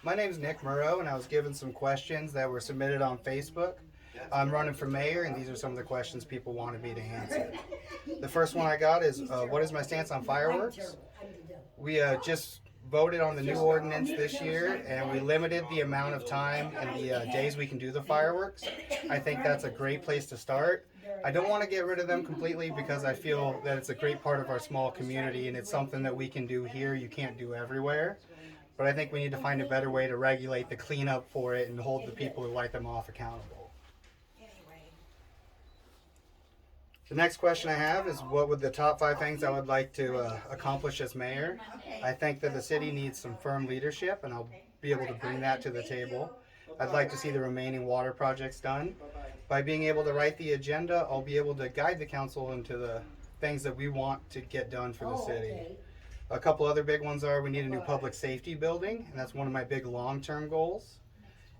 My name is Nick Murrow, and I was given some questions that were submitted on Facebook. I'm running for mayor, and these are some of the questions people wanted me to answer. The first one I got is, what is my stance on fireworks? We just voted on the new ordinance this year, and we limited the amount of time and the days we can do the fireworks. I think that's a great place to start. I don't want to get rid of them completely because I feel that it's a great part of our small community, and it's something that we can do here you can't do everywhere. But I think we need to find a better way to regulate the cleanup for it and hold the people who light them off accountable. The next question I have is, what would the top 5 things I would like to accomplish as mayor? I think that the city needs some firm leadership, and I'll be able to bring that to the table. I'd like to see the remaining water projects done. By being able to write the agenda, I'll be able to guide the council into the things that we want to get done for the city. A couple other big ones are, we need a new public safety building, and that's one of my big long-term goals.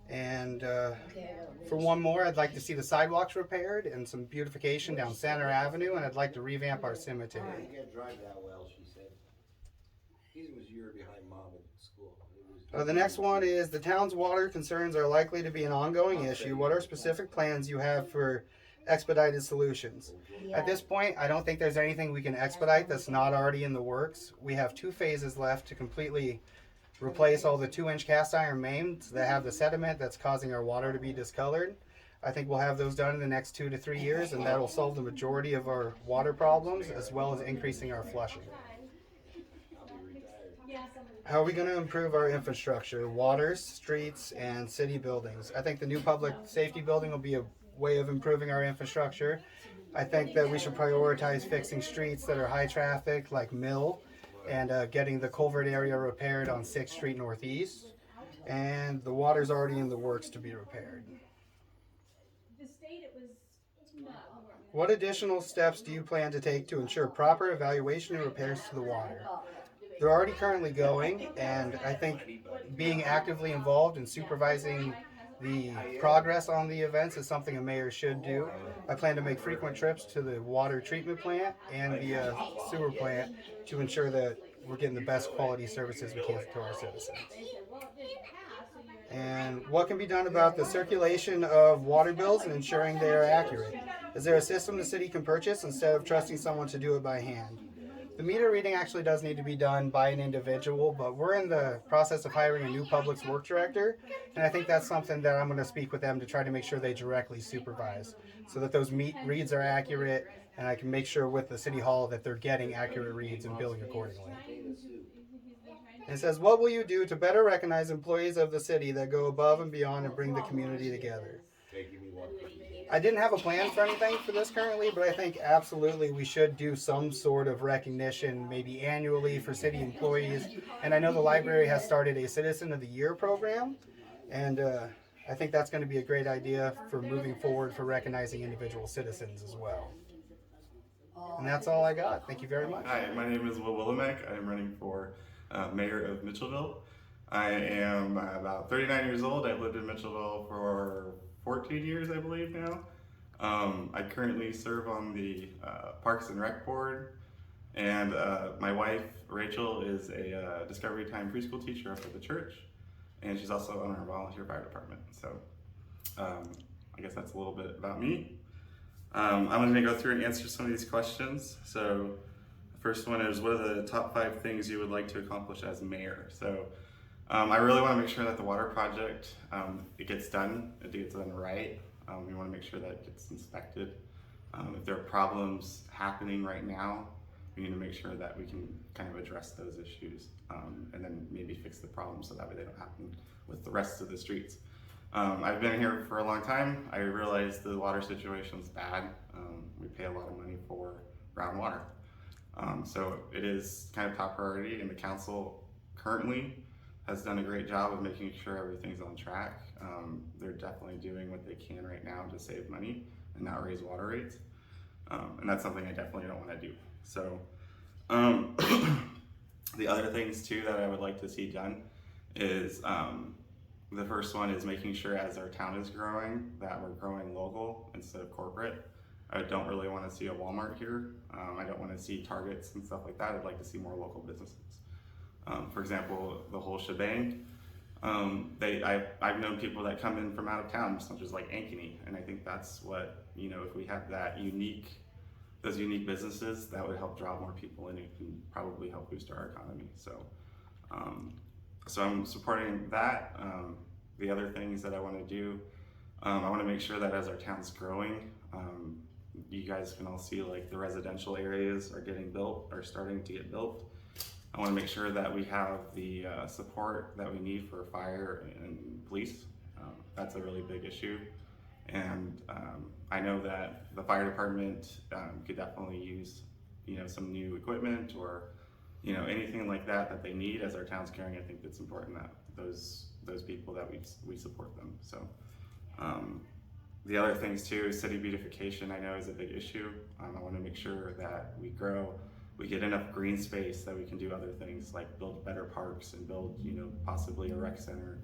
And for one more, I'd like to see the sidewalks repaired and some beautification down Center Avenue, and I'd like to revamp our cemetery. He can't drive that well, she said. He was a year behind mom at school. The next one is, the town's water concerns are likely to be an ongoing issue. What are specific plans you have for expedited solutions? At this point, I don't think there's anything we can expedite that's not already in the works. We have 2 phases left to completely replace all the 2-inch cast iron mains that have the sediment that's causing our water to be discolored. I think we'll have those done in the next 2 to 3 years, and that'll solve the majority of our water problems as well as increasing our flushing. How are we going to improve our infrastructure, waters, streets, and city buildings? I think the new public safety building will be a way of improving our infrastructure. I think that we should prioritize fixing streets that are high traffic, like Mill, and getting the culvert area repaired on 6th Street Northeast. And the water's already in the works to be repaired. What additional steps do you plan to take to ensure proper evaluation and repairs to the water? They're already currently going, and I think being actively involved in supervising the progress on the events is something a mayor should do. I plan to make frequent trips to the water treatment plant and the sewer plant to ensure that we're getting the best quality services we can to our citizens. And what can be done about the circulation of water bills and ensuring they are accurate? Is there a system the city can purchase instead of trusting someone to do it by hand? The meter reading actually does need to be done by an individual, but we're in the process of hiring a new public works director, and I think that's something that I'm going to speak with them to try to make sure they directly supervise, so that those reads are accurate, and I can make sure with the city hall that they're getting accurate reads and billing accordingly. And it says, what will you do to better recognize employees of the city that go above and beyond and bring the community together? I didn't have a plan for anything for this currently, but I think absolutely we should do some sort of recognition, maybe annually, for city employees. And I know the library has started a Citizen of the Year program, and I think that's going to be a great idea for moving forward for recognizing individual citizens as well. And that's all I got. Thank you very much. Hi, my name is Will Willimek. I am running for mayor of Mitchellville. I am about 39 years old. I've lived in Mitchellville for 14 years, I believe now. I currently serve on the Parks and Rec Board, and my wife, Rachel, is a Discovery Time preschool teacher up at the church, and she's also on our volunteer fire department. So I guess that's a little bit about me. I'm going to go through and answer some of these questions. So the first one is, what are the top 5 things you would like to accomplish as mayor? So I really want to make sure that the water project, it gets done right. We want to make sure that it gets inspected. If there are problems happening right now, we need to make sure that we can kind of address those issues and then maybe fix the problems so that way they don't happen with the rest of the streets. I've been here for a long time. I realize the water situation is bad. We pay a lot of money for groundwater. So it is kind of top priority, and the council currently has done a great job of making sure everything's on track. They're definitely doing what they can right now to save money and not raise water rates. And that's something I definitely don't want to do. So the other things too that I would like to see done is the first one is making sure as our town is growing that we're growing local instead of corporate. I don't really want to see a Walmart here. I don't want to see Targets and stuff like that. I'd like to see more local businesses. For example, the whole shebang. I've known people that come in from out of town, such as like Ankeny, and I think that's what, if we have those unique businesses, that would help draw more people in. It can probably help boost our economy. So I'm supporting that. The other things that I want to do, I want to make sure that as our town's growing, you guys can all see like the residential areas are starting to get built. I want to make sure that we have the support that we need for fire and police. That's a really big issue. And I know that the fire department could definitely use, some new equipment or, anything like that they need as our town's growing. I think it's important that those people that we support them. So the other things too, city beautification I know is a big issue. I want to make sure that we grow, we get enough green space that we can do other things like build better parks and build, possibly a rec center.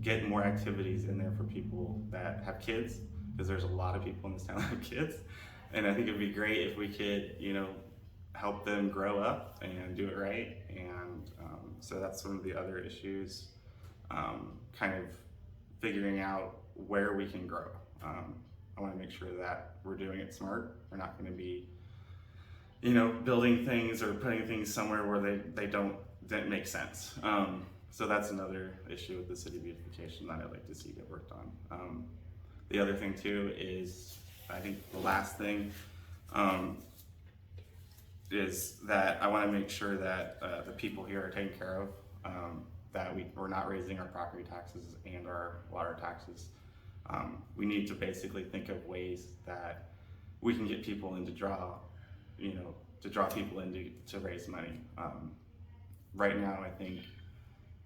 Get more activities in there for people that have kids, because there's a lot of people in this town that have kids. And I think it'd be great if we could, help them grow up and do it right. And so that's one of the other issues, kind of figuring out where we can grow. I want to make sure that we're doing it smart. We're not going to be, building things or putting things somewhere where they don't make sense. So that's another issue with the city beautification that I'd like to see get worked on. The other thing too is, I think the last thing is that I want to make sure that the people here are taken care of, that we're not raising our property taxes and our water taxes. We need to basically think of ways that we can get people in to draw people in to raise money. Right now, I think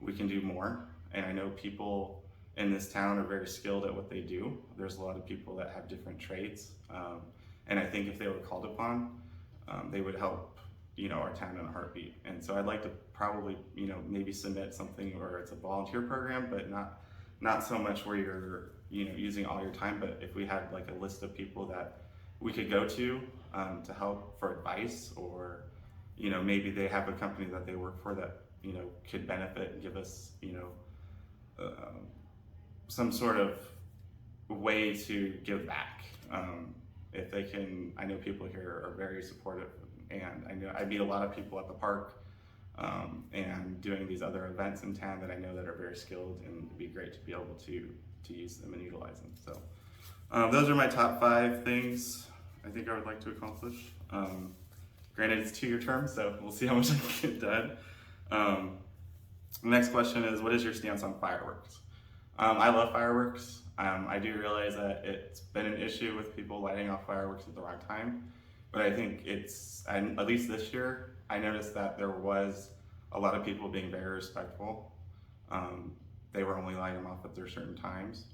we can do more, and I know people in this town are very skilled at what they do. There's a lot of people that have different trades, and I think if they were called upon, they would help, our town in a heartbeat. And so I'd like to probably, maybe submit something where it's a volunteer program, but not so much where you're, using all your time, but if we had like a list of people that we could go to help for advice, or, maybe they have a company that they work for that, could benefit and give us, some sort of way to give back. If they can, I know people here are very supportive, and I know I meet a lot of people at the park and doing these other events in town that I know that are very skilled, and it'd be great to be able to use them and utilize them. So those are my top 5 things I think I would like to accomplish. Granted, it's a 2-year term, so we'll see how much I can get done. The next question is, what is your stance on fireworks? I love fireworks. I do realize that it's been an issue with people lighting off fireworks at the wrong time, but I think at least this year, I noticed that there was a lot of people being very respectful. They were only lighting them off at their certain times.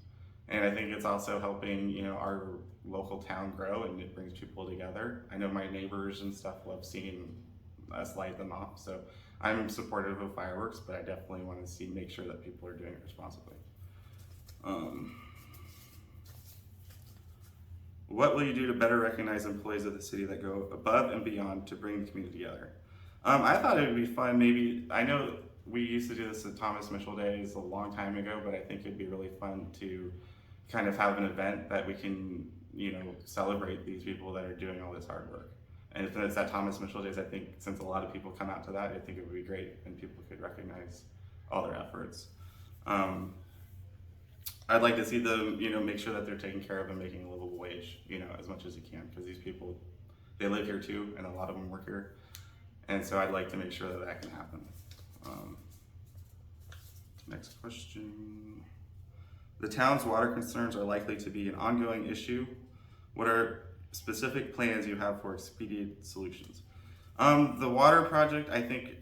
And I think it's also helping, our local town grow, and it brings people together. I know my neighbors and stuff love seeing us light them off. So I'm supportive of fireworks, but I definitely want to make sure that people are doing it responsibly. What will you do to better recognize employees of the city that go above and beyond to bring the community together? I thought it would be fun. Maybe, I know we used to do this at Thomas Mitchell Days a long time ago, but I think it'd be really fun to kind of have an event that we can, celebrate these people that are doing all this hard work. And if it's at Thomas Mitchell Days, I think since a lot of people come out to that, I think it would be great and people could recognize all their efforts. I'd like to see them, make sure that they're taken care of and making a livable wage, as much as you can, because these people, they live here too, and a lot of them work here. And so I'd like to make sure that that can happen. Next question. The town's water concerns are likely to be an ongoing issue. What are specific plans you have for expedient solutions? The water project, I think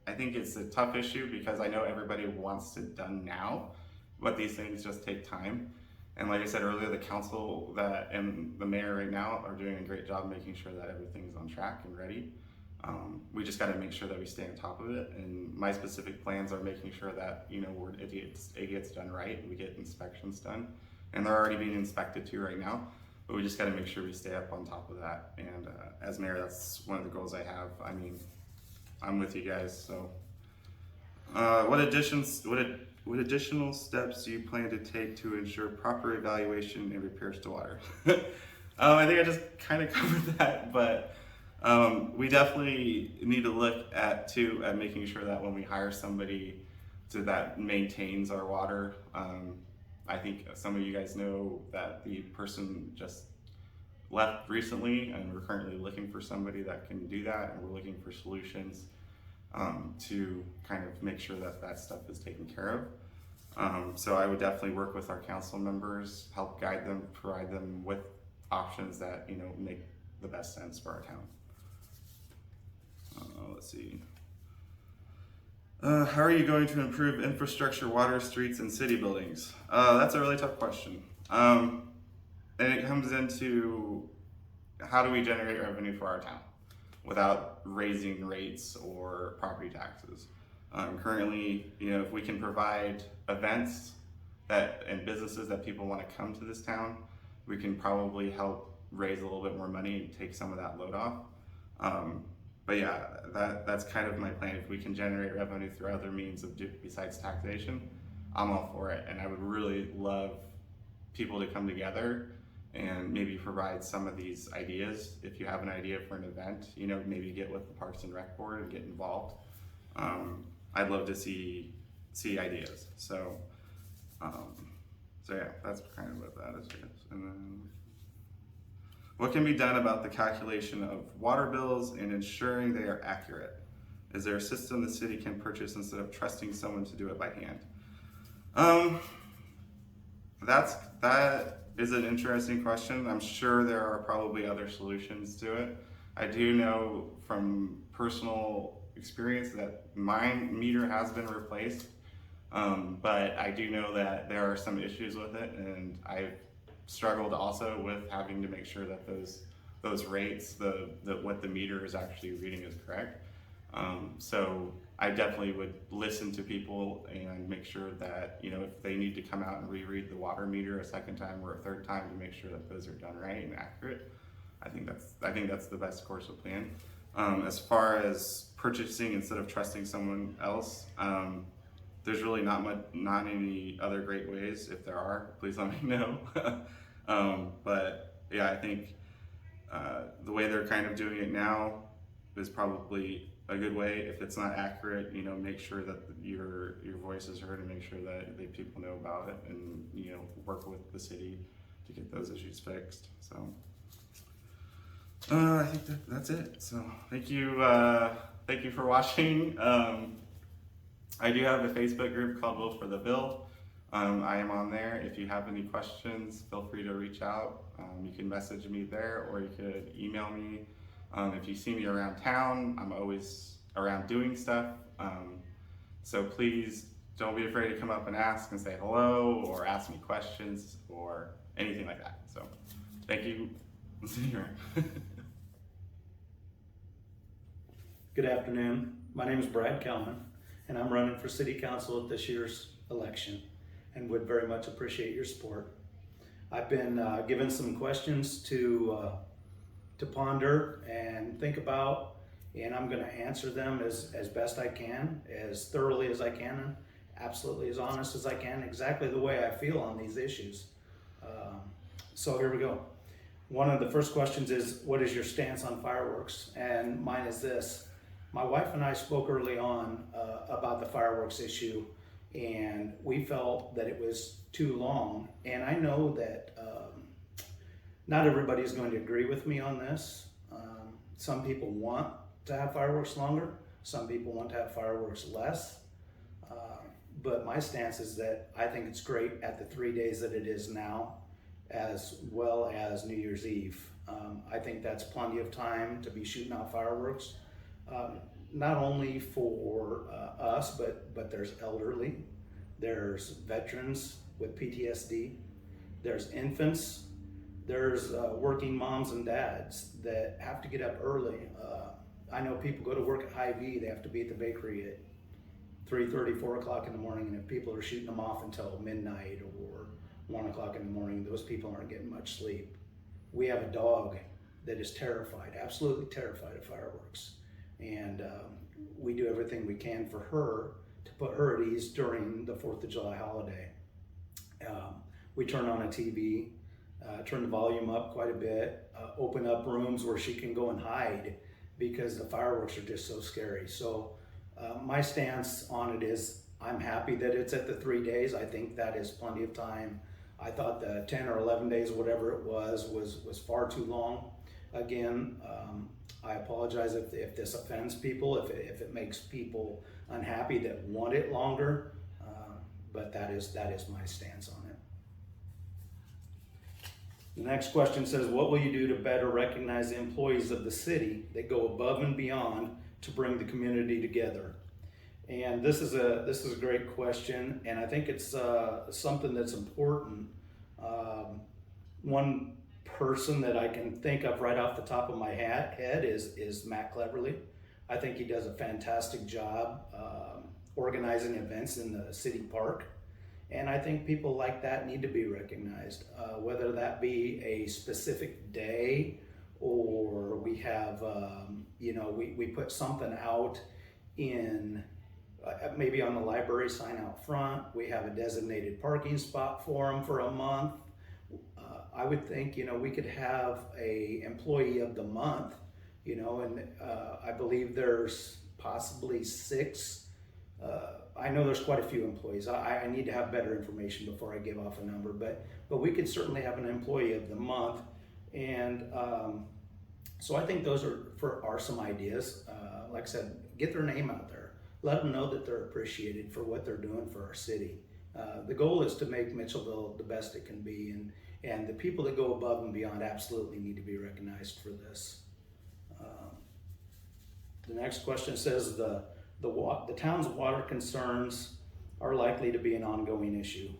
it's a tough issue because I know everybody wants it done now, but these things just take time. And like I said earlier, the council and the mayor right now are doing a great job making sure that everything's on track and ready. We just got to make sure that we stay on top of it. And my specific plans are making sure that, it gets done right. We get inspections done, and they're already being inspected too right now. But we just got to make sure we stay up on top of that. And as mayor, that's one of the goals I have. I mean, I'm with you guys, so. What additional steps do you plan to take to ensure proper evaluation and repairs to water? I think I just kind of covered that, but we definitely need to look at making sure that when we hire somebody that maintains our water. I think some of you guys know that the person just left recently, and we're currently looking for somebody that can do that, and we're looking for solutions to kind of make sure that that stuff is taken care of. So I would definitely work with our council members, help guide them, provide them with options that make the best sense for our town. Let's see. How are you going to improve infrastructure, water, streets, and city buildings? That's a really tough question. And it comes into how do we generate revenue for our town without raising rates or property taxes? Currently, if we can provide events and businesses that people want to come to this town, we can probably help raise a little bit more money and take some of that load off. But yeah, that's kind of my plan. If we can generate revenue through other means besides taxation, I'm all for it. And I would really love people to come together and maybe provide some of these ideas. If you have an idea for an event, maybe get with the Parks and Rec Board and get involved. I'd love to see ideas. So yeah, that's kind of what that is. And then, what can be done about the calculation of water bills and ensuring they are accurate? Is there a system the city can purchase instead of trusting someone to do it by hand? That is an interesting question. I'm sure there are probably other solutions to it. I do know from personal experience that my meter has been replaced, but I do know that there are some issues with it, and I've struggled also with having to make sure that those rates, what the meter is actually reading is correct. So I definitely would listen to people and make sure that, if they need to come out and reread the water meter a second time or a third time to make sure that those are done right and accurate. I think that's the best course of plan. As far as purchasing instead of trusting someone else, there's really not any other great ways. If there are, please let me know. But yeah, I think the way they're kind of doing it now is probably a good way. If it's not accurate, make sure that your voice is heard and make sure that people know about it, and work with the city to get those issues fixed. So I think that's it. So thank you for watching. I do have a Facebook group called Vote for the Bill. I am on there. If you have any questions, feel free to reach out. You can message me there, or you could email me. If you see me around town, I'm always around doing stuff. So please don't be afraid to come up and ask and say hello, or ask me questions, or anything like that. So thank you. See you around. Good afternoon. My name is Brad Kelman, and I'm running for City Council at this year's election, and would very much appreciate your support. I've been given some questions to ponder and think about, and I'm going to answer them as best I can, as thoroughly as I can, and absolutely as honest as I can, exactly the way I feel on these issues. So here we go. One of the first questions is, what is your stance on fireworks? And mine is this. My wife and I spoke early on about the fireworks issue, and we felt that it was too long. And I know that not everybody is going to agree with me on this. Some people want to have fireworks longer. Some people want to have fireworks less. But my stance is that I think it's great at the 3 days that it is now, as well as New Year's Eve. I think that's plenty of time to be shooting out fireworks. Not only for us, but there's elderly, there's veterans with PTSD, there's infants, there's working moms and dads that have to get up early. I know people go to work at Hy-Vee, they have to be at the bakery at 3:30, 4 o'clock in the morning, and if people are shooting them off until midnight or 1 o'clock in the morning, those people aren't getting much sleep. We have a dog that is terrified, absolutely terrified of fireworks. And we do everything we can for her to put her at ease during the 4th of July holiday. We turn on a TV, turn the volume up quite a bit, open up rooms where she can go and hide because the fireworks are just so scary. So my stance on it is I'm happy that it's at the 3 days. I think that is plenty of time. I thought the 10 or 11 days, whatever it was far too long. Again, I apologize if this offends people, if it makes people unhappy that want it longer, but that is my stance on it. The next question says, what will you do to better recognize the employees of the city that go above and beyond to bring the community together? And this is a great question, and I think it's something that's important. One person that I can think of right off the top of my head is Matt Cleverly. I think he does a fantastic job organizing events in the city park. And I think people like that need to be recognized, whether that be a specific day or we have, we put something out in, maybe on the library sign out front. We have a designated parking spot for them for a month. I would think, we could have a employee of the month, and I believe there's possibly 6. I know there's quite a few employees. I need to have better information before I give off a number, but we could certainly have an employee of the month. And so I think those are some ideas. Like I said, get their name out there. Let them know that they're appreciated for what they're doing for our city. The goal is to make Mitchellville the best it can be, and the people that go above and beyond absolutely need to be recognized for this. The next question says, the town's water concerns are likely to be an ongoing issue.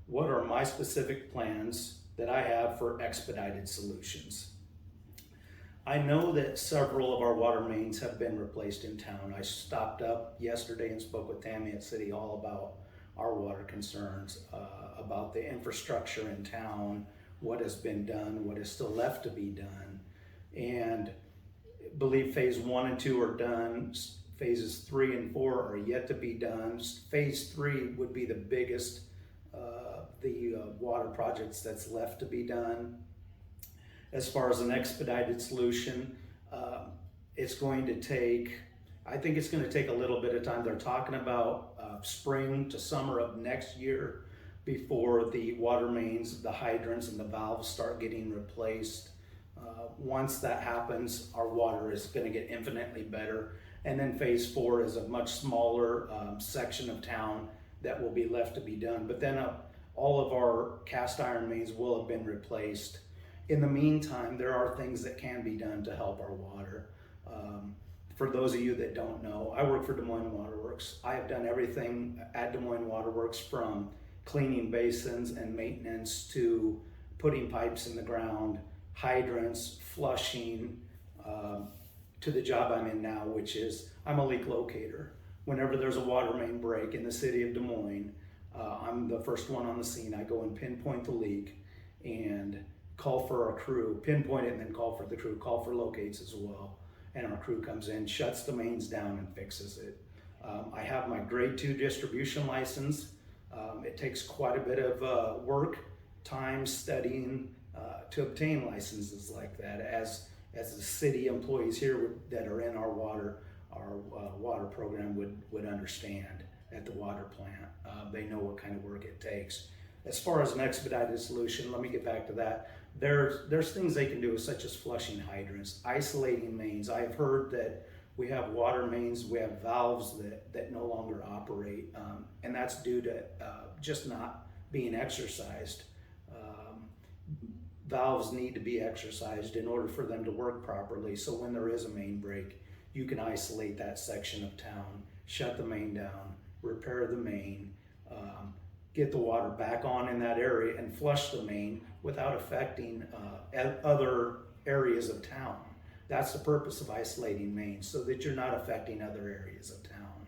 What are my specific plans that I have for expedited solutions? I know that several of our water mains have been replaced in town. I stopped up yesterday and spoke with Tammy at City Hall about our water concerns, about the infrastructure in town, what has been done, what is still left to be done. And I believe phase 1 and 2 are done. Phases 3 and 4 are yet to be done. Phase 3 would be the biggest, the water projects that's left to be done. As far as an expedited solution, it's going to take, I think it's going to take a little bit of time. They're talking about spring to summer of next year before the water mains, the hydrants, and the valves start getting replaced. Once that happens, our water is going to get infinitely better. And then phase 4 is a much smaller section of town that will be left to be done. But then all of our cast iron mains will have been replaced. In the meantime, there are things that can be done to help our water. For those of you that don't know, I work for Des Moines Waterworks. I have done everything at Des Moines Waterworks, from cleaning basins and maintenance to putting pipes in the ground, hydrants, flushing, to the job I'm in now, which is I'm a leak locator. Whenever there's a water main break in the city of Des Moines, I'm the first one on the scene. I go and pinpoint the leak and call for our crew, pinpoint it and then call for the crew, call for locates as well. And our crew comes in, shuts the mains down and fixes it. I have my grade 2 distribution license. It takes quite a bit of work, time, studying to obtain licenses like that. As the city employees here that are in our water program would understand at the water plant. They know what kind of work it takes. As far as an expedited solution, let me get back to that. There's things they can do, such as flushing hydrants, isolating mains. I have heard that we have water mains, we have valves that no longer operate, and that's due to just not being exercised. Valves need to be exercised in order for them to work properly, so when there is a main break, you can isolate that section of town, shut the main down, repair the main, get the water back on in that area and flush the main without affecting other areas of town. That's the purpose of isolating mains, so that you're not affecting other areas of town.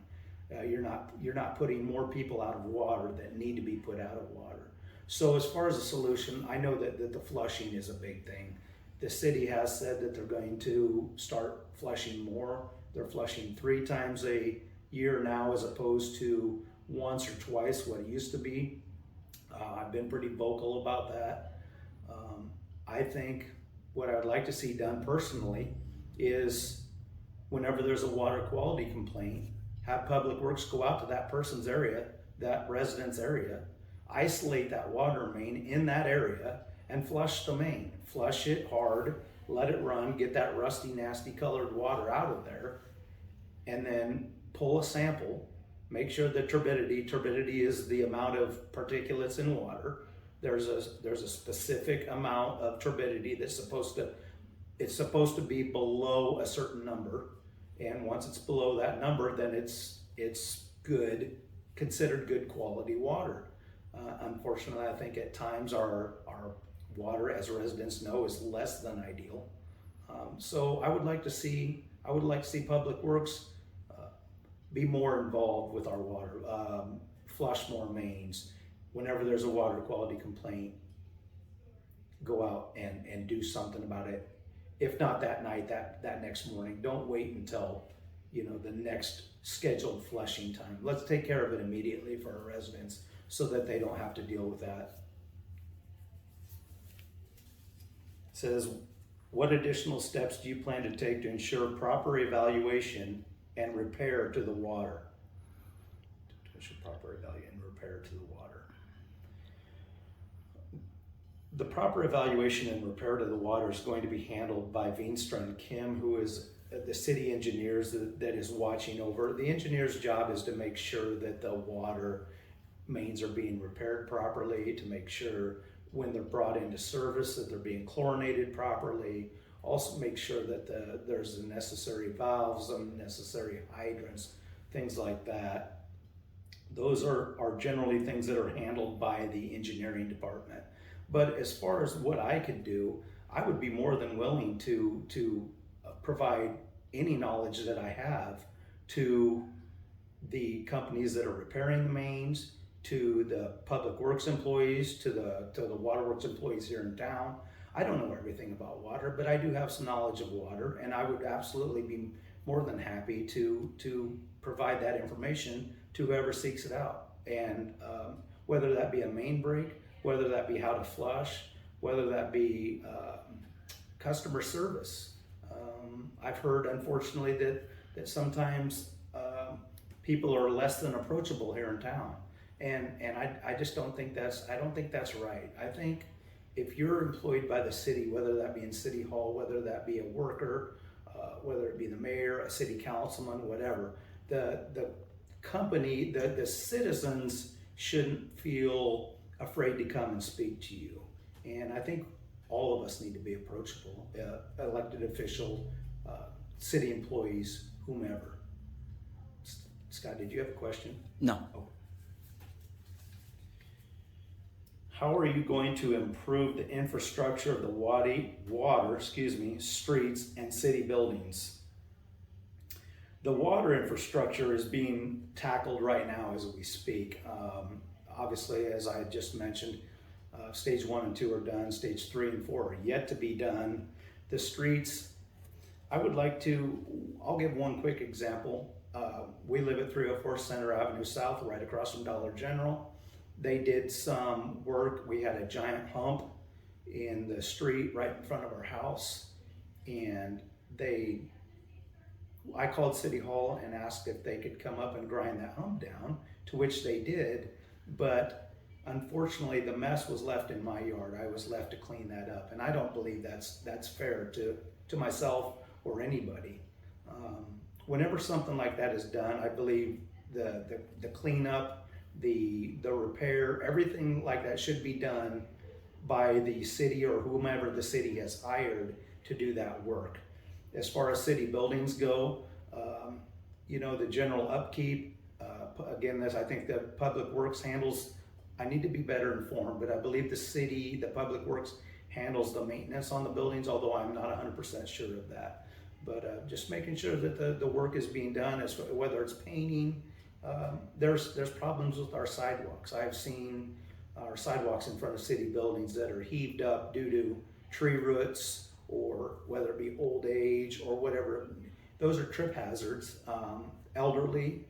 You're not putting more people out of water that need to be put out of water. So as far as a solution, I know that the flushing is a big thing. The city has said that they're going to start flushing more. They're flushing 3 times a year now as opposed to once or twice what it used to be. I've been pretty vocal about that. I think what I'd like to see done personally is whenever there's a water quality complaint, have Public Works go out to that person's area, that resident's area, isolate that water main in that area and flush the main. Flush it hard, let it run, get that rusty, nasty colored water out of there, and then pull a sample. Make sure the turbidity is the amount of particulates in water. There's a specific amount of turbidity that's supposed to be below a certain number. And once it's below that number, then it's good, considered good quality water. Unfortunately, I think at times our water, as residents know, is less than ideal. So I would like to see Public Works be more involved with our water, flush more mains. Whenever there's a water quality complaint, go out and do something about it. If not that night, that next morning. Don't wait until the next scheduled flushing time. Let's take care of it immediately for our residents so that they don't have to deal with that. It says, what additional steps do you plan to take to ensure proper evaluation and repair to the water? Proper evaluation and repair to the water. The proper evaluation and repair to the water is going to be handled by Veenstra and Kim, who is the city engineers that is watching over. The engineer's job is to make sure that the water mains are being repaired properly, to make sure when they're brought into service that they're being chlorinated properly. Also make sure that there's the necessary valves and necessary hydrants, things like that. Those are generally things that are handled by the engineering department. But as far as what I could do, I would be more than willing to provide any knowledge that I have to the companies that are repairing the mains, to the Public Works employees, to the Waterworks employees here in town. I don't know everything about water, but I do have some knowledge of water, and I would absolutely be more than happy to provide that information to whoever seeks it out. And whether that be a main break, whether that be how to flush, whether that be customer service. I've heard, unfortunately, that sometimes people are less than approachable here in town, and I just don't think that's right. I think if you're employed by the city, whether that be in City Hall, whether that be a worker, whether it be the mayor, a city councilman, whatever, the company, the citizens shouldn't feel afraid to come and speak to you. And I think all of us need to be approachable, elected official, city employees, whomever. Scott, did you have a question? No. Oh. How are you going to improve the infrastructure of the water, streets and city buildings? The water infrastructure is being tackled right now as we speak. Obviously, as I just mentioned, stage 1 and 2 are done. Stage 3 and 4 are yet to be done. The streets, I'll give one quick example. We live at 304 Center Avenue South, right across from Dollar General. They did some work. We had a giant hump in the street right in front of our house, and I called City Hall and asked if they could come up and grind that hump down, to which they did, but unfortunately the mess was left in my yard. I was left to clean that up, and I don't believe that's fair to myself or anybody. Whenever something like that is done, I believe the cleanup, the repair, everything like that should be done by the city or whomever the city has hired to do that work. As far as city buildings go, the general upkeep, again, I think the Public Works handles. I need to be better informed, but I believe the Public Works handles the maintenance on the buildings, although I'm not 100% sure of that. But just making sure that the work is being done, whether it's painting. There's problems with our sidewalks. I've seen our sidewalks in front of city buildings that are heaved up due to tree roots, or whether it be old age or whatever. Those are trip hazards. Elderly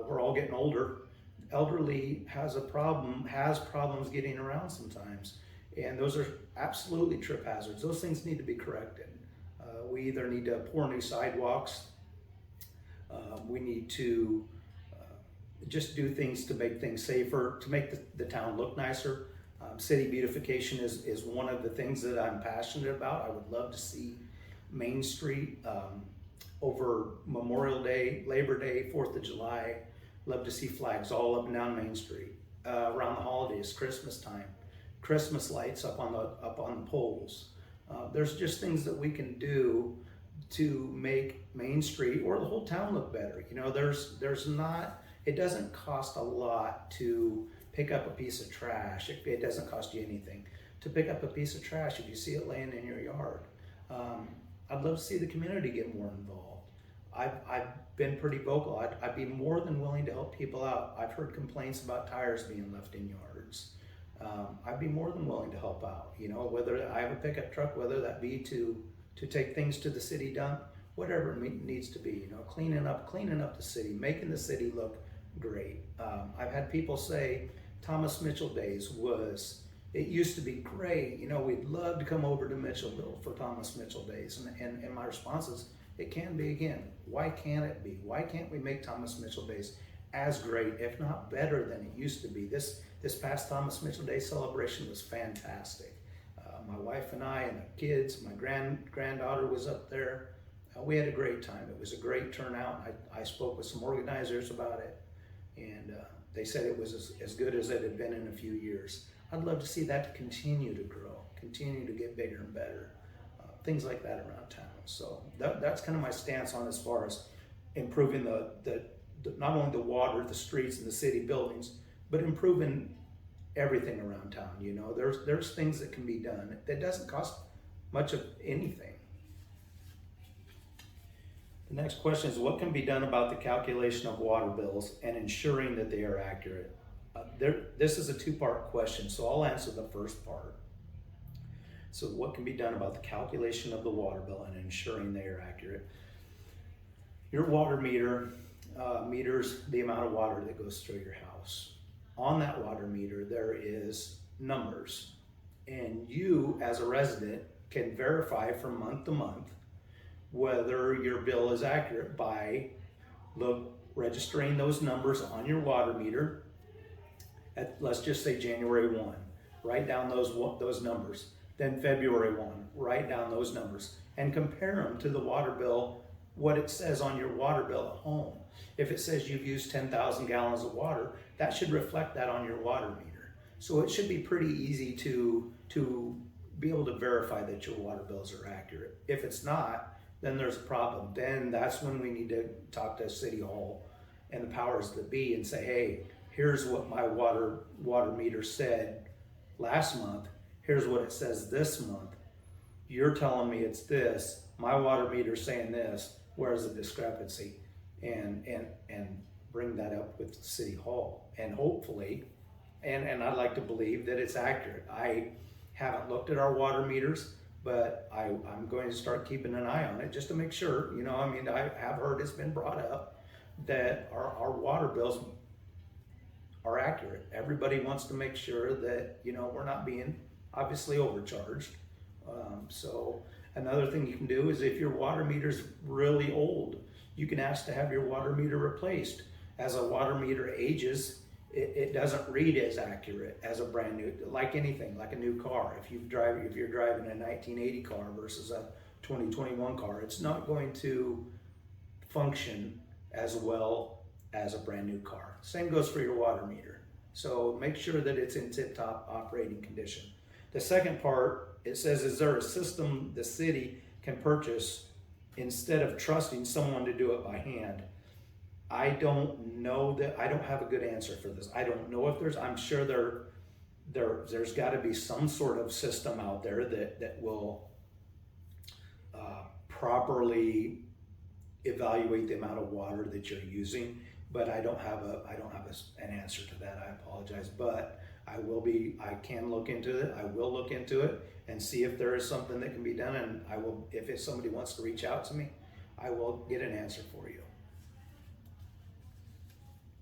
We're all getting older. Elderly has problems getting around sometimes. And those are absolutely trip hazards. Those things need to be corrected. We either need to pour new sidewalks, we need to just do things to make things safer, to make the town look nicer. City beautification is one of the things that I'm passionate about. I would love to see Main Street over Memorial Day, Labor Day, 4th of July. Love to see flags all up and down Main Street. Around the holidays, Christmas time, Christmas lights up on the poles. There's just things that we can do to make Main Street or the whole town look better. You know, it doesn't cost a lot to pick up a piece of trash. It doesn't cost you anything to pick up a piece of trash if you see it laying in your yard. I'd love to see the community get more involved. I've been pretty vocal. I'd be more than willing to help people out. I've heard complaints about tires being left in yards. I'd be more than willing to help out. You know, whether I have a pickup truck, whether that be to take things to the city dump, whatever it needs to be. You know, cleaning up the city, making the city look great. I've had people say Thomas Mitchell Days it used to be great. You know, we'd love to come over to Mitchellville for Thomas Mitchell Days. And my response is, it can be again. Why can't it be? Why can't we make Thomas Mitchell Days as great, if not better than it used to be? This past Thomas Mitchell Day celebration was fantastic. My wife and I and the kids, my granddaughter was up there. We had a great time. It was a great turnout. I spoke with some organizers about it, and they said it was as good as it had been in a few years. I'd love to see that continue to grow, continue to get bigger and better. Things like that around town. So that's kind of my stance on as far as improving the not only the water, the streets, and the city buildings, but improving everything around town. You know, there's things that can be done that doesn't cost much of anything. The next question is, what can be done about the calculation of water bills and ensuring that they are accurate? This is a two-part question, so I'll answer the first part. So what can be done about the calculation of the water bill and ensuring they are accurate? Your water meter meters the amount of water that goes through your house. On that water meter, there is numbers, and you as a resident can verify from month to month whether your bill is accurate by registering those numbers on your water meter at, let's just say, January 1. Write down those numbers. Then February 1, write down those numbers and compare them to the water bill, what it says on your water bill at home. If it says you've used 10,000 gallons of water, that should reflect that on your water meter. So it should be pretty easy to be able to verify that your water bills are accurate. If it's not, then there's a problem. Then that's when we need to talk to City Hall and the powers that be and say, hey, here's what my water meter said last month. Here's what it says this month. You're telling me it's this. My water meter's saying this. Where's the discrepancy? And bring that up with City Hall. And hopefully, and I'd like to believe that it's accurate. I haven't looked at our water meters, but I'm going to start keeping an eye on it just to make sure. You know, I mean, I have heard it's been brought up that our water bills are accurate. Everybody wants to make sure that, you know, we're not being obviously overcharged. So another thing you can do is if your water meter's really old, you can ask to have your water meter replaced. As a water meter ages, it doesn't read as accurate as a brand new, like anything, like a new car. If you're driving a 1980 car versus a 2021 car, it's not going to function as well as a brand new car. Same goes for your water meter. So make sure that it's in tip-top operating condition. The second part, it says, is there a system the city can purchase instead of trusting someone to do it by hand? I don't know that. I don't have a good answer for this. I don't know if I'm sure there's got to be some sort of system out there that will properly evaluate the amount of water that you're using. But I don't have an answer to that. I apologize, but I can look into it. I will look into it and see if there is something that can be done. And I will, if somebody wants to reach out to me, I will get an answer for you.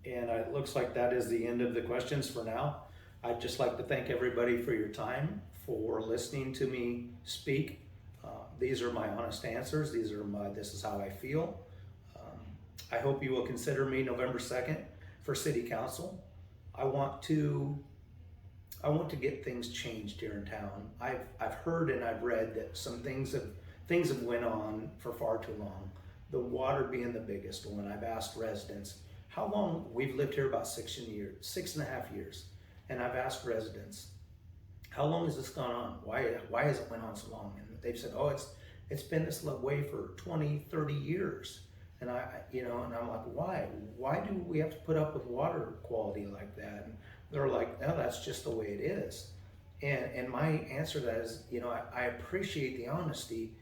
And it looks like that is the end of the questions for now. I'd just like to thank everybody for your time, for listening to me speak. These are my honest answers. This is how I feel. I hope you will consider me November 2nd for City Council. I want to get things changed here in town. I've heard and I've read that some things have went on for far too long. The water being the biggest one. I've asked residents how long. We've lived here about 6.5 years, and I've asked residents, how long has this gone on? Why has it went on so long? And they've said, oh, it's been this way for 20, 30 years. And I'm like, why? Why do we have to put up with water quality like that? And they're like, no, that's just the way it is. And my answer to that is, I appreciate the honesty,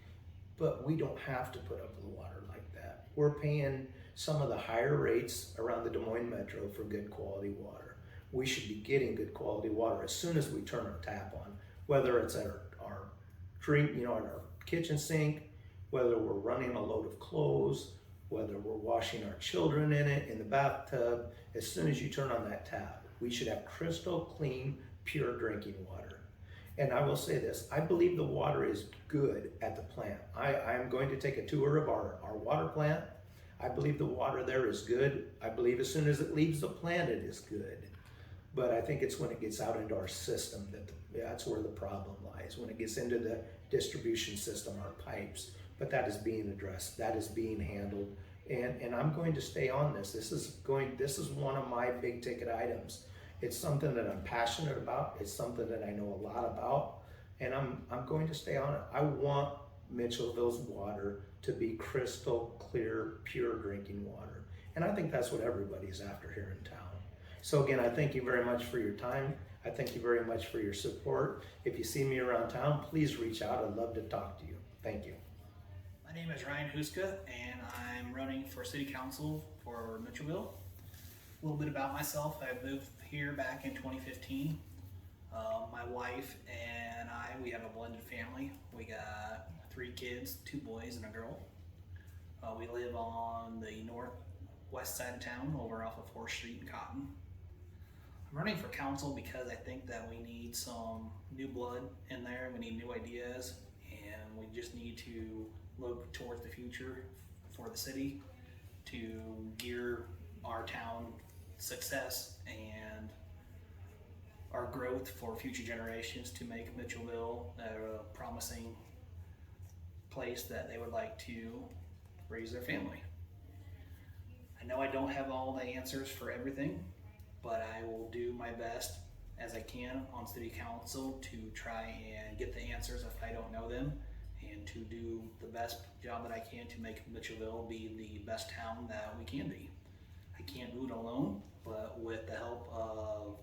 but we don't have to put up with water like that. We're paying some of the higher rates around the Des Moines Metro for good quality water. We should be getting good quality water as soon as we turn our tap on, whether it's at our drink, at our kitchen sink, whether we're running a load of clothes, whether we're washing our children in the bathtub. As soon as you turn on that tap, we should have crystal clean, pure drinking water. And I will say this, I believe the water is good at the plant. I am going to take a tour of our water plant. I believe the water there is good. I believe as soon as it leaves the plant, it is good. But I think it's when it gets out into our system that's where the problem lies, when it gets into the distribution system, our pipes. But that is being addressed, that is being handled. And I'm going to stay on this. This is one of my big ticket items. It's something that I'm passionate about. It's something that I know a lot about, and I'm going to stay on it. I want Mitchellville's water to be crystal clear, pure drinking water. And I think that's what everybody's after here in town. So again, I thank you very much for your time. I thank you very much for your support. If you see me around town, please reach out. I'd love to talk to you. Thank you. My name is Ryan Huska, and I'm running for City Council for Mitchellville. A little bit about myself. I moved here back in 2015. My wife and we have a blended family. We got 3 kids, 2 boys and a girl. We live on the northwest side of town, over off of 4th Street in Cotton. I'm running for council because I think that we need some new blood in there. We need new ideas, and we just need to look towards the future for the city to gear our town success and our growth for future generations, to make Mitchellville a promising place that they would like to raise their family. I know I don't have all the answers for everything, but I will do my best as I can on City Council to try and get the answers if I don't know them, and to do the best job that I can to make Mitchellville be the best town that we can be. I can't do it alone, but with the help of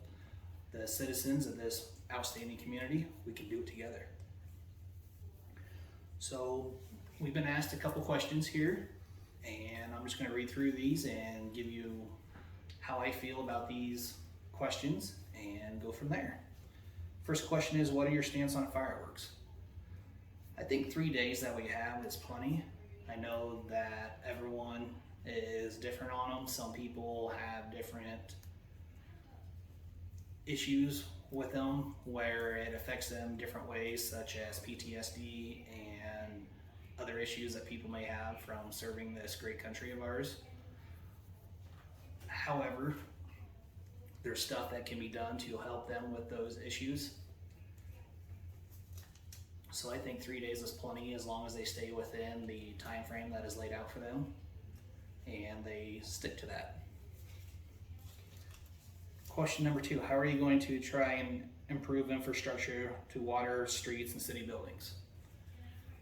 the citizens of this outstanding community, we can do it together. So we've been asked a couple questions here, and I'm just going to read through these and give you how I feel about these questions and go from there. First question is, what are your stance on fireworks? I think 3 days that we have is plenty. I know that everyone is different on them. Some people have different issues with them where it affects them different ways, such as PTSD and other issues that people may have from serving this great country of ours. However, there's stuff that can be done to help them with those issues. So I think 3 days is plenty, as long as they stay within the time frame that is laid out for them and they stick to that. Question number 2, how are you going to try and improve infrastructure to water, streets, and city buildings?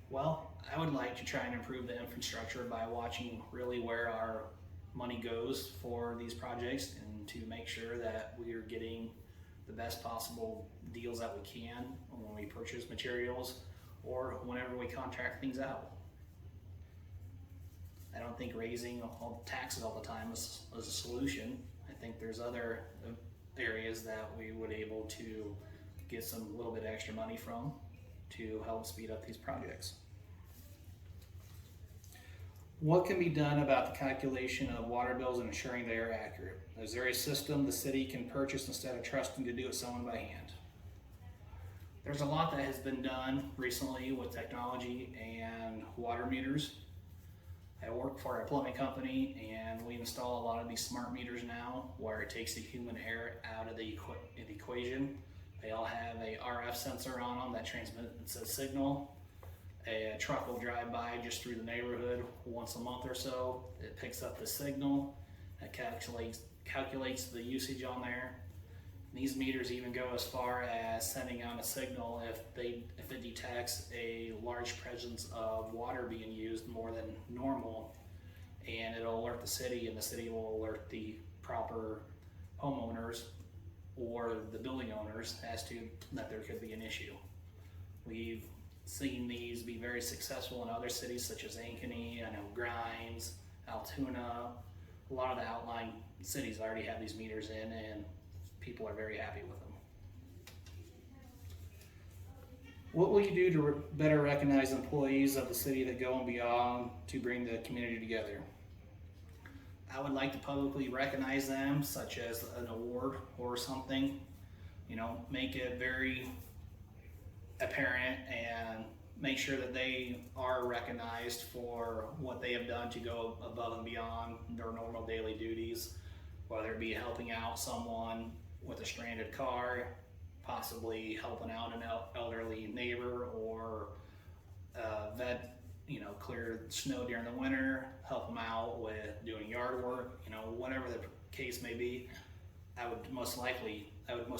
Well, I would like to try and improve the infrastructure by watching really where our money goes for these projects, and to make sure that we are getting the best possible deals that we can when we purchase materials or whenever we contract things out. I don't think raising all taxes all the time is a solution. I think there's other areas that we would able to get some little bit extra money from to help speed up these projects. What can be done about the calculation of water bills and ensuring they are accurate? Is there a system the city can purchase instead of trusting to do it someone by hand? There's a lot that has been done recently with technology and water meters. I work for a plumbing company and we install a lot of these smart meters now where it takes the human error out of the equation. They all have a RF sensor on them that transmits a signal. A truck will drive by just through the neighborhood once a month or so. It picks up the signal, it calculates the usage on there. These meters even go as far as sending out a signal if it detects a large presence of water being used more than normal, and it'll alert the city, and the city will alert the proper homeowners or the building owners as to that there could be an issue. We've seen these be very successful in other cities such as Ankeny, I know Grimes, Altoona. A lot of the outlying cities already have these meters in and people are very happy with them. What will you do to better recognize employees of the city that go and beyond to bring the community together? I would like to publicly recognize them, such as an award or something. You know, make it very apparent and make sure that they are recognized for what they have done to go above and beyond their normal daily duties, whether it be helping out someone with a stranded car, possibly helping out an elderly neighbor, or clear snow during the winter, help them out with doing yard work, whatever the case may be. I would most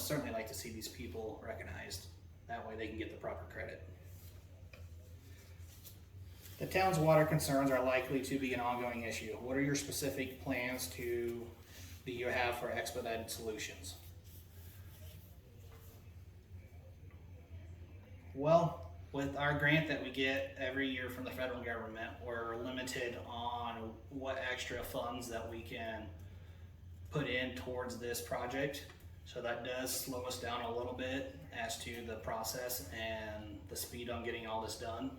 certainly like to see these people recognized. That way they can get the proper credit. The town's water concerns are likely to be an ongoing issue. What are your specific plans that you have for expedited solutions? Well, with our grant that we get every year from the federal government, we're limited on what extra funds that we can put in towards this project. So that does slow us down a little bit as to the process and the speed on getting all this done.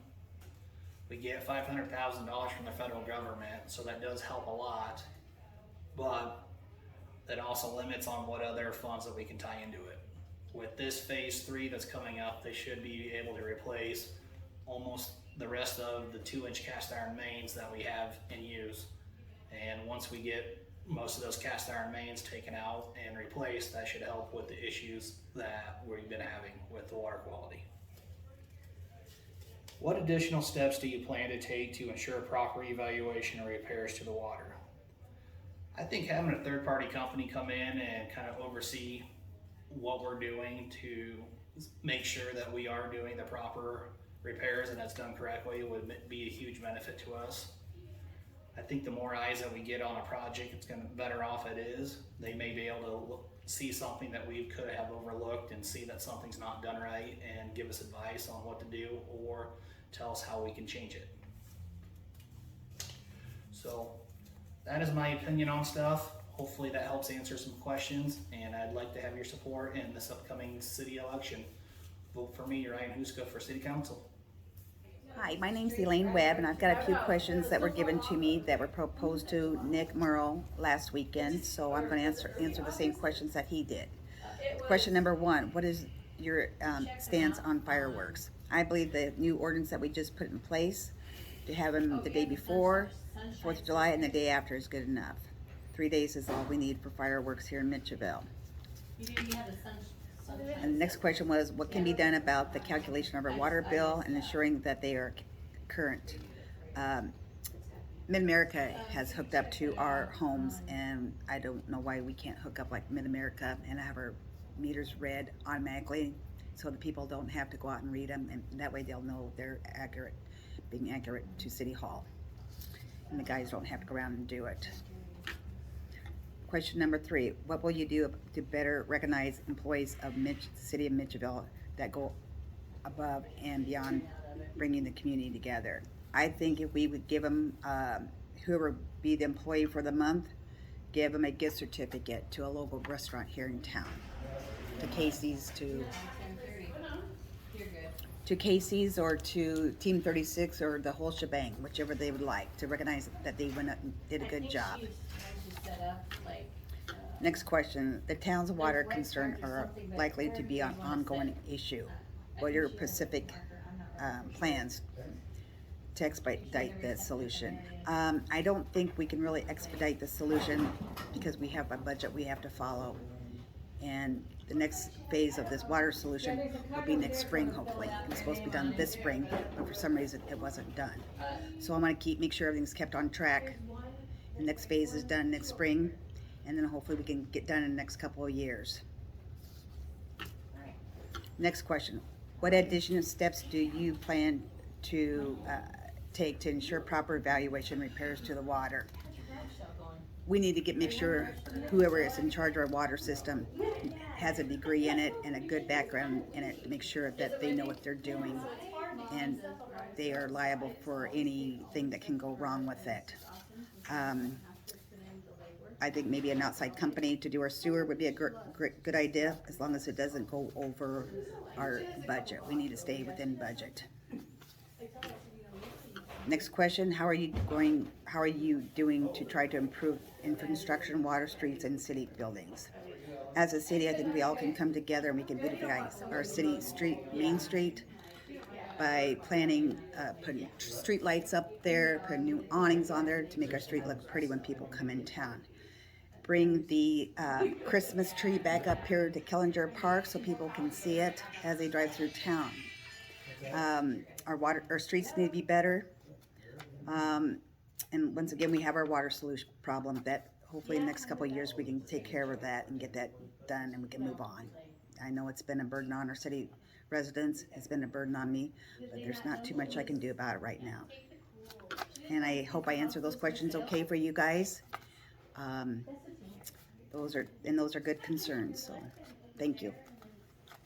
We get $500,000 from the federal government, so that does help a lot, but that also limits on what other funds that we can tie into it. With this phase 3 that's coming up, they should be able to replace almost the rest of the 2-inch cast iron mains that we have in use. And once we get most of those cast iron mains taken out and replaced, that should help with the issues that we've been having with the water quality. What additional steps do you plan to take to ensure proper evaluation and repairs to the water? I think having a third-party company come in and kind of oversee what we're doing to make sure that we are doing the proper repairs and that's done correctly would be a huge benefit to us. I think the more eyes that we get on a project, it's going to better off it is. They may be able to see something that we could have overlooked and see that something's not done right and give us advice on what to do or tell us how we can change it. So that is my opinion on stuff. Hopefully that helps answer some questions, and I'd like to have your support in this upcoming city election. Vote for me, Ryan Huska, for City Council. Hi, my name's Elaine Webb, and I've got a few questions that were given to me that were proposed to Nick Merle last weekend, so I'm going to answer the same questions that he did. Question number 1, what is your stance on fireworks? I believe the new ordinance that we just put in place to have them the day before 4th of July and the day after is good enough. 3 days is all we need for fireworks here in Mitchellville. And the next question was, what can be done about the calculation of our water bill and ensuring that they are current? Mid-America has hooked up to our homes, and I don't know why we can't hook up like Mid-America and have our meters read automatically so the people don't have to go out and read them, and that way they'll know they're accurate, being accurate to City Hall. And the guys don't have to go around and do it. Question number 3, what will you do to better recognize employees of the City of Mitchellville that go above and beyond bringing the community together? I think if we would give them, whoever be the employee for the month, give them a gift certificate to a local restaurant here in town, to Casey's, to to Casey's or to Team 36 or the whole shebang, whichever they would like, to recognize that they went up and did a good job. Next question. The town's water concern are likely to be an ongoing issue. What are your specific plans to expedite the solution? I don't think we can really expedite the solution because we have a budget we have to follow. And the next phase of this water solution will be next spring, hopefully. It was supposed to be done this spring, but for some reason it wasn't done. So I'm gonna make sure everything's kept on track. The next phase is done next spring, and then hopefully we can get done in the next couple of years. Next question. What additional steps do you plan to take to ensure proper evaluation repairs to the water? We need to make sure whoever is in charge of our water system has a degree in it and a good background in it to make sure that they know what they're doing and they are liable for anything that can go wrong with it. I think maybe an outside company to do our sewer would be a good idea, as long as it doesn't go over our budget. We need to stay within budget. Next question, how are you doing to try to improve infrastructure, water, streets, and city buildings? As a city, I think we all can come together and we can beautify our city Main Street, by planning, putting street lights up there, putting new awnings on there to make our street look pretty when people come in town. Bring the Christmas tree back up here to Kellinger Park so people can see it as they drive through town. Our streets need to be better. And once again, we have our water solution problem that hopefully in the next couple of years we can take care of that and get that done and we can move on. I know it's been a burden on our city residents, it's been a burden on me, but there's not too much I can do about it right now. And I hope I answered those questions okay for you guys. Those are good concerns, so thank you.